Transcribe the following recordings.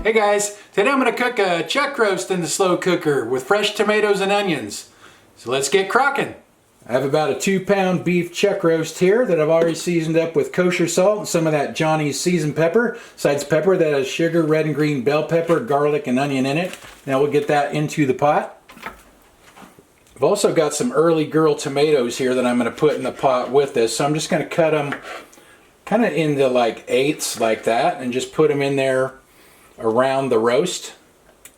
Hey guys, today I'm going to cook a chuck roast in the slow cooker with fresh tomatoes and onions. So let's get crocking. I have about a 2-pound beef chuck roast here that I've already seasoned up with kosher salt and some of that Johnny's seasoned pepper. Besides pepper, that has sugar, red and green bell pepper, garlic and onion in it. Now we'll get that into the pot. I've also got some early girl tomatoes here that I'm going to put in the pot with this. So I'm just going to cut them kind of into like eighths like that and just put them in there around the roast.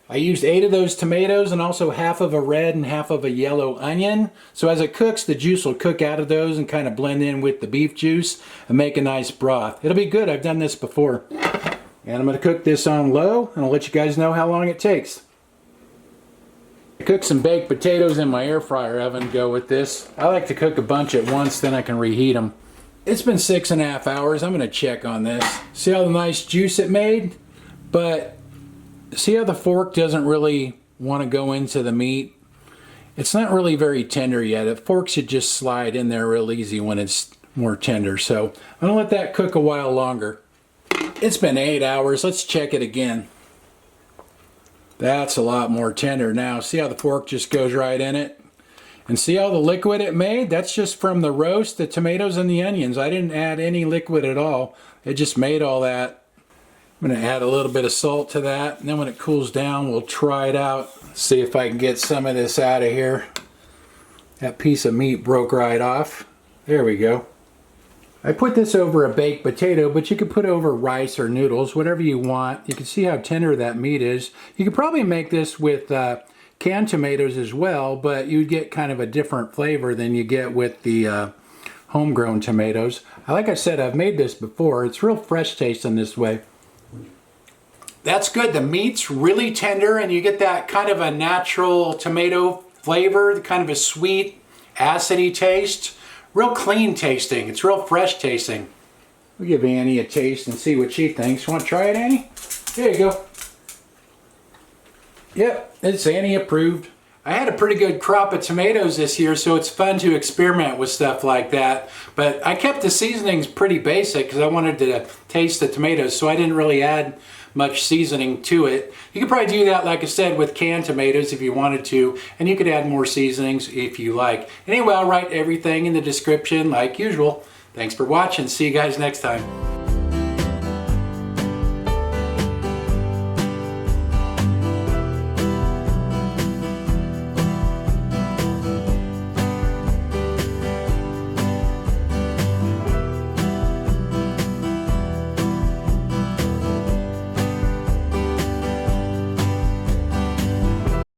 I used 8 of those tomatoes and also half of a red and half of a yellow onion. So as it cooks, the juice will cook out of those and kind of blend in with the beef juice and make a nice broth. It'll be good. I've done this before. And I'm going to cook this on low and I'll let you guys know how long it takes. I cooked some baked potatoes in my air fryer oven to go with this. I like to cook a bunch at once, then I can reheat them. It's been 6.5 hours. I'm going to check on this. See how the nice juice it made? But see how the fork doesn't really want to go into the meat? It's not really very tender yet. The fork should just slide in there real easy when it's more tender. So I'm going to let that cook a while longer. It's been 8 hours. Let's check it again. That's a lot more tender now. See how the fork just goes right in it? And see all the liquid it made? That's just from the roast, the tomatoes, and the onions. I didn't add any liquid at all. It just made all that. I'm going to add a little bit of salt to that, and then when it cools down, we'll try it out. See if I can get some of this out of here. That piece of meat broke right off. There we go. I put this over a baked potato, but you could put over rice or noodles, whatever you want. You can see how tender that meat is. You could probably make this with canned tomatoes as well, but you'd get kind of a different flavor than you get with the homegrown tomatoes. Like I said, I've made this before. It's real fresh tasting this way. That's good. The meat's really tender and you get that kind of a natural tomato flavor, kind of a sweet, acidy taste. Real clean tasting. It's real fresh tasting. We'll give Annie a taste and see what she thinks. Want to try it, Annie? There you go. Yep, it's Annie approved. I had a pretty good crop of tomatoes this year, so it's fun to experiment with stuff like that. But I kept the seasonings pretty basic because I wanted to taste the tomatoes, so I didn't really add much seasoning to it. You could probably do that, like I said, with canned tomatoes if you wanted to, and you could add more seasonings if you like. Anyway, I'll write everything in the description like usual. Thanks for watching. See you guys next time.